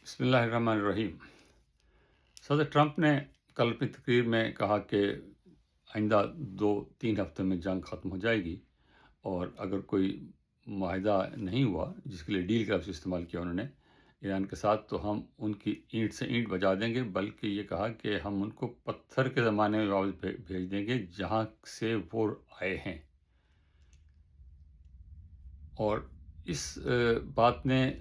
بسم اللہ الرحمن الرحیم۔ صدر ٹرمپ نے کل اپنی تقریر میں کہا کہ آئندہ 2-3 ہفتے میں جنگ ختم ہو جائے گی، اور اگر کوئی معاہدہ نہیں ہوا جس کے لیے ڈیل کا لفظ استعمال کیا انہوں نے ایران کے ساتھ، تو ہم ان کی اینٹ سے اینٹ بجا دیں گے، بلکہ یہ کہا کہ ہم ان کو پتھر کے زمانے میں واپس بھیج دیں گے جہاں سے وہ آئے ہیں۔ اور اس بات نے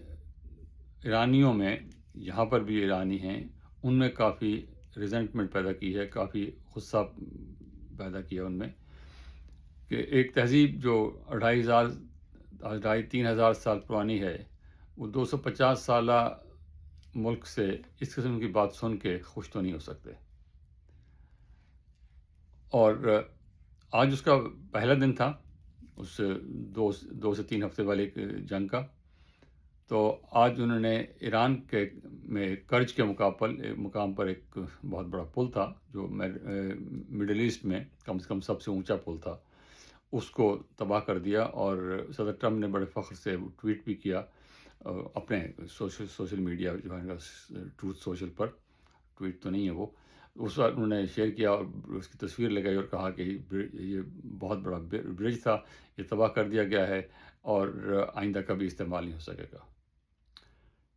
ایرانیوں میں، یہاں پر بھی ایرانی ہیں، ان میں کافی ریزنٹمنٹ پیدا کی ہے، کافی غصہ پیدا کیا ان میں، کہ ایک تہذیب جو 2,500-3,000 سال پرانی ہے، وہ 250 سالہ ملک سے اس قسم کی بات سن کے خوش تو نہیں ہو سکتے۔ اور آج اس کا پہلا دن تھا، اس 2 سے 3 ہفتے والے جنگ کا۔ تو آج انہوں نے ایران کے میں کرج کے مقام پر ایک بہت بڑا پل تھا جو مڈل ایسٹ میں کم سے کم سب سے اونچا پل تھا، اس کو تباہ کر دیا۔ اور صدر ٹرمپ نے بڑے فخر سے ٹویٹ بھی کیا اپنے سوشل میڈیا جو ہے ٹروتھ سوشل پر، ٹویٹ تو نہیں ہے وہ، اس وقت انہوں نے شیئر کیا اور اس کی تصویر لگائی اور کہا کہ یہ بہت بڑا برج تھا، یہ تباہ کر دیا گیا ہے اور آئندہ کبھی استعمال نہیں ہو سکے گا۔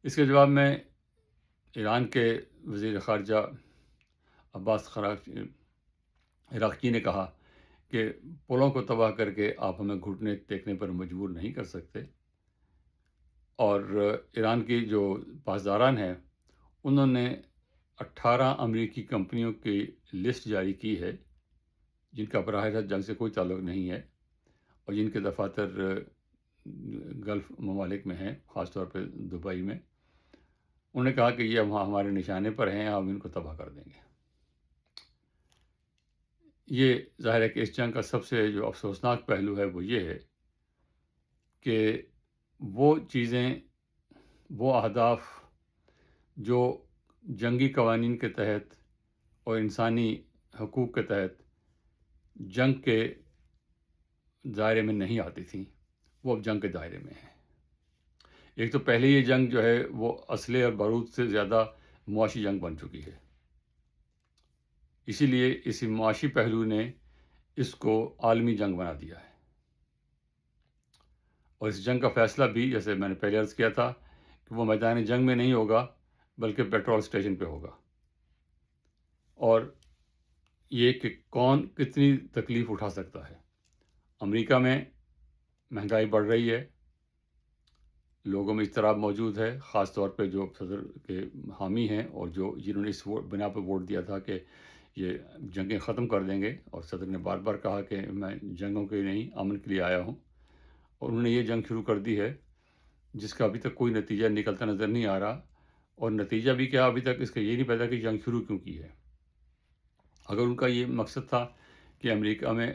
اس کے جواب میں ایران کے وزیر خارجہ عباس عراقچی نے کہا کہ پلوں کو تباہ کر کے آپ ہمیں گھٹنے ٹیکنے پر مجبور نہیں کر سکتے۔ اور ایران کی جو پاسداران ہیں انہوں نے 18 امریکی کمپنیوں کی لسٹ جاری کی ہے جن کا براہ راست جنگ سے کوئی تعلق نہیں ہے اور جن کے دفاتر گلف ممالک میں ہیں، خاص طور پہ دبئی میں۔ انہوں نے کہا کہ یہ ہمارے نشانے پر ہیں، ہم ان کو تباہ کر دیں گے۔ یہ ظاہر ہے کہ اس جنگ کا سب سے جو افسوسناک پہلو ہے وہ یہ ہے کہ وہ چیزیں، وہ اہداف جو جنگی قوانین کے تحت اور انسانی حقوق کے تحت جنگ کے دائرے میں نہیں آتی تھیں، وہ اب جنگ کے دائرے میں ہیں۔ ایک تو پہلے یہ جنگ جو ہے وہ اسلحے اور بارود سے زیادہ معاشی جنگ بن چکی ہے، اسی لیے اسی معاشی پہلو نے اس کو عالمی جنگ بنا دیا ہے۔ اور اس جنگ کا فیصلہ بھی، جیسے میں نے پہلے عرض کیا تھا، کہ وہ میدان جنگ میں نہیں ہوگا بلکہ پیٹرول اسٹیشن پہ ہوگا، اور یہ کہ کون کتنی تکلیف اٹھا سکتا ہے۔ امریکہ میں مہنگائی بڑھ رہی ہے، لوگوں میں اضطراب موجود ہے، خاص طور پہ جو صدر کے حامی ہیں اور جنہوں نے اس بنا پہ ووٹ دیا تھا کہ یہ جنگیں ختم کر دیں گے، اور صدر نے بار بار کہا کہ میں جنگوں کے نہیں، امن کے لیے آیا ہوں، اور انہوں نے یہ جنگ شروع کر دی ہے جس کا ابھی تک کوئی نتیجہ نکلتا نظر نہیں آ رہا۔ اور نتیجہ بھی کیا، ابھی تک اس کا یہ نہیں پتا کہ جنگ شروع کیوں کی ہے۔ اگر ان کا یہ مقصد تھا کہ امریکہ میں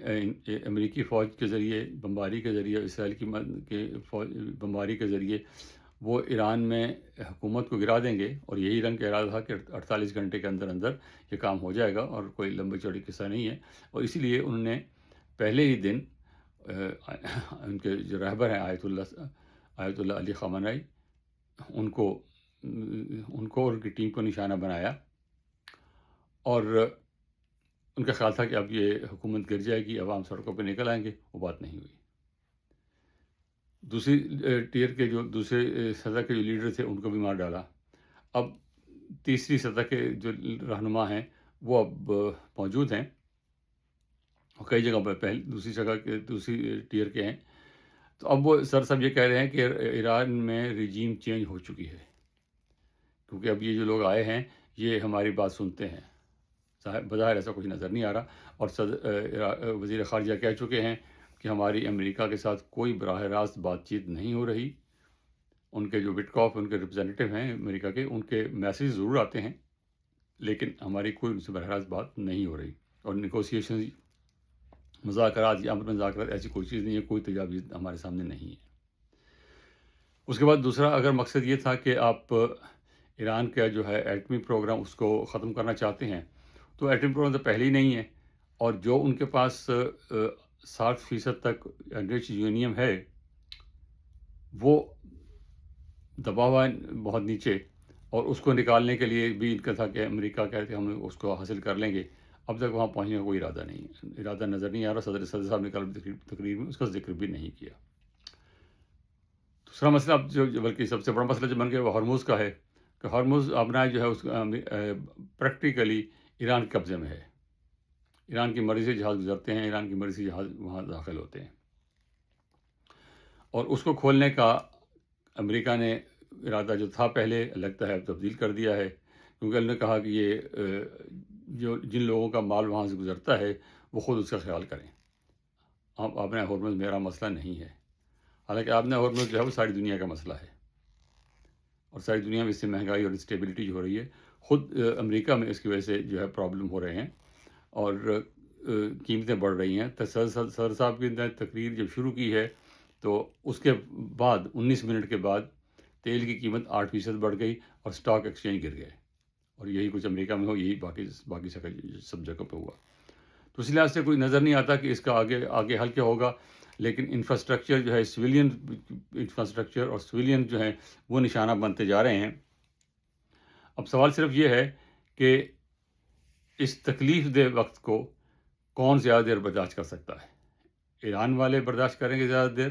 امریکی فوج کے ذریعے بمباری کے ذریعے، اسرائیل کی بمباری کے ذریعے وہ ایران میں حکومت کو گرا دیں گے، اور یہی رنگ کا ارادہ تھا کہ 48 گھنٹے کے اندر اندر یہ کام ہو جائے گا اور کوئی لمبی چوڑی قصہ نہیں ہے، اور اسی لیے انہوں نے پہلے ہی دن ان کے جو رہبر ہیں آیت اللہ علی خامنائی، ان کو اور ان کی ٹیم کو نشانہ بنایا، اور ان کا خیال تھا کہ اب یہ حکومت گر جائے گی، عوام سڑکوں پہ نکل آئیں گے، وہ بات نہیں ہوئی۔ دوسری ٹیئر کے جو دوسرے سطح کے جو لیڈر تھے ان کو بھی مار ڈالا۔ اب تیسری سطح کے جو رہنما ہیں وہ اب موجود ہیں، اور کئی جگہ پر دوسری ٹیئر کے ہیں۔ تو اب وہ صاحب یہ کہہ رہے ہیں کہ ایران میں رجیم چینج ہو چکی ہے، کیونکہ اب یہ جو لوگ آئے ہیں یہ ہماری بات سنتے ہیں۔ بظاہر ایسا کچھ نظر نہیں آ رہا، اور وزیر خارجہ کہہ چکے ہیں کہ ہماری امریکہ کے ساتھ کوئی براہ راست بات چیت نہیں ہو رہی۔ ان کے جو وٹکاف، ان کے ریپرزینٹیو ہیں امریکہ کے، ان کے میسیج ضرور آتے ہیں لیکن ہماری کوئی ان سے براہ راست بات نہیں ہو رہی، اور نیگوسیشن، مذاکرات یا امن مذاکرات ایسی کوئی چیز نہیں ہے، کوئی تجاویز ہمارے سامنے نہیں ہے۔ اس کے بعد دوسرا اگر مقصد یہ تھا کہ آپ ایران کا جو ہے ایٹمی پروگرام اس کو ختم کرنا چاہتے ہیں، تو ایٹمی پروگرام تو پہلے ہی نہیں ہے، اور جو ان کے پاس 60% تک انرچ یورینیم ہے وہ دبا ہوا ہے بہت نیچے، اور اس کو نکالنے کے لیے بھی ان کا تھا کہ امریکہ کہتے ہم اس کو حاصل کر لیں گے. اب تک وہاں پہنچنے کا کوئی ارادہ نہیں ہے، ارادہ نظر نہیں آ رہا. صدر صاحب نے کل تقریر میں اس کا ذکر بھی نہیں کیا. دوسرا مسئلہ اب بلکہ سب سے بڑا مسئلہ جو بن گیا وہ ہرموز کا ہے کہ ہرموز اپنا جو ہے اس پریکٹیکلی ایران کے قبضے میں ہے. ایران کی مرضی سے جہاز گزرتے ہیں، ایران کی مرضی سے جہاز وہاں داخل ہوتے ہیں، اور اس کو کھولنے کا امریکہ نے ارادہ جو تھا پہلے لگتا ہے اب تبدیل کر دیا ہے، کیونکہ انہوں نے کہا کہ یہ جو جن لوگوں کا مال وہاں سے گزرتا ہے وہ خود اس کا خیال کریں. آپ نے ہرمز میرا مسئلہ نہیں ہے، حالانکہ آپ نے ہرمز جو ہے وہ ساری دنیا کا مسئلہ ہے، اور ساری دنیا میں اس سے مہنگائی اور انسٹیبلٹی جو ہو رہی ہے، خود امریکہ میں اس کی وجہ سے جو ہے پرابلم ہو رہے ہیں اور قیمتیں بڑھ رہی ہیں. صدر صاحب کی تقریر جب شروع کی ہے تو اس کے بعد 19 منٹ کے بعد تیل کی قیمت 8% بڑھ گئی اور اسٹاک ایکسچینج گر گئے. اور یہی کچھ امریکہ میں ہو، یہی باقی سب جگہ پہ ہوا. تو اس لحاظ سے کوئی نظر نہیں آتا کہ اس کا آگے حل کیا ہوگا. لیکن انفراسٹرکچر جو ہے سویلین انفراسٹرکچر اور سویلین جو ہیں وہ نشانہ بنتے جا رہے ہیں. اب سوال صرف یہ ہے کہ اس تکلیف دہ وقت کو کون زیادہ دیر برداشت کر سکتا ہے؟ ایران والے برداشت کریں گے زیادہ دیر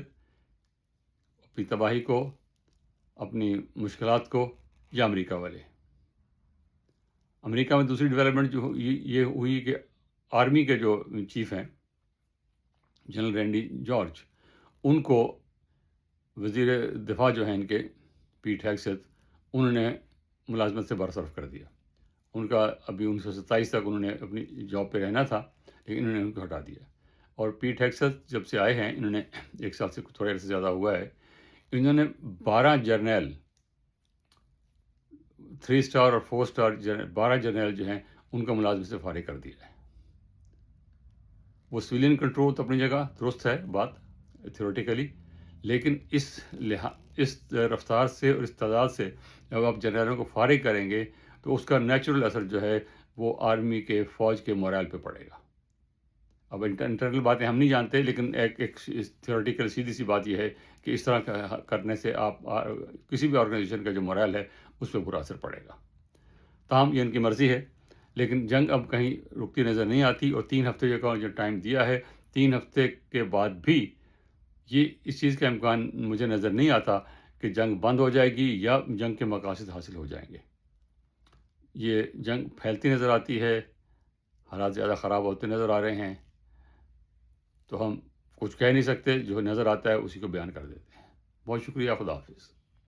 اپنی تباہی کو، اپنی مشکلات کو، یا امریکہ والے؟ امریکہ میں دوسری ڈیولپمنٹ جو یہ ہوئی کہ آرمی کے جو چیف ہیں جنرل رینڈی جارج، ان کو وزیر دفاع جو ہیں ان کے پیٹ ہیگسیت، انہوں نے ملازمت سے برطرف کر دیا. ان کا ابھی 1927 تک انہوں نے اپنی جاب پہ رہنا تھا، لیکن انہوں نے ان کو ہٹا دیا. اور پیٹ ہیگسیت جب سے آئے ہیں، انہوں نے 1 سال سے تھوڑے عرصے زیادہ ہوا ہے، انہوں نے 12 جرنیل 3 اسٹار اور 4 اسٹار 12 جرنیل جو ہیں ان کا ملازمت سے فارغ کر دیا ہے. وہ سویلین کنٹرول تو اپنی جگہ درست ہے بات تھیوریٹیکلی، لیکن اس رفتار سے اور اس تعداد سے جب آپ جنرلوں کو فارغ کریں گے تو اس کا نیچرل اثر جو ہے وہ آرمی کے فوج کے مورال پہ پڑے گا. اب انٹرنل باتیں ہم نہیں جانتے، لیکن ایک تھیوریٹیکل سیدھی سی بات یہ ہے کہ اس طرح کرنے سے آپ کسی بھی آرگنائزیشن کا جو مورال ہے اس پہ برا اثر پڑے گا. تاہم یہ ان کی مرضی ہے، لیکن جنگ اب کہیں رکتی نظر نہیں آتی. اور 3 ہفتے کا جو ٹائم دیا ہے، 3 ہفتے کے بعد بھی یہ اس چیز کا امکان مجھے نظر نہیں آتا کہ جنگ بند ہو جائے گی یا جنگ کے مقاصد حاصل ہو جائیں گے. یہ جنگ پھیلتی نظر آتی ہے، حالات زیادہ خراب ہوتے نظر آ رہے ہیں. تو ہم کچھ کہہ نہیں سکتے، جو نظر آتا ہے اسی کو بیان کر دیتے ہیں. بہت شکریہ، خدا حافظ.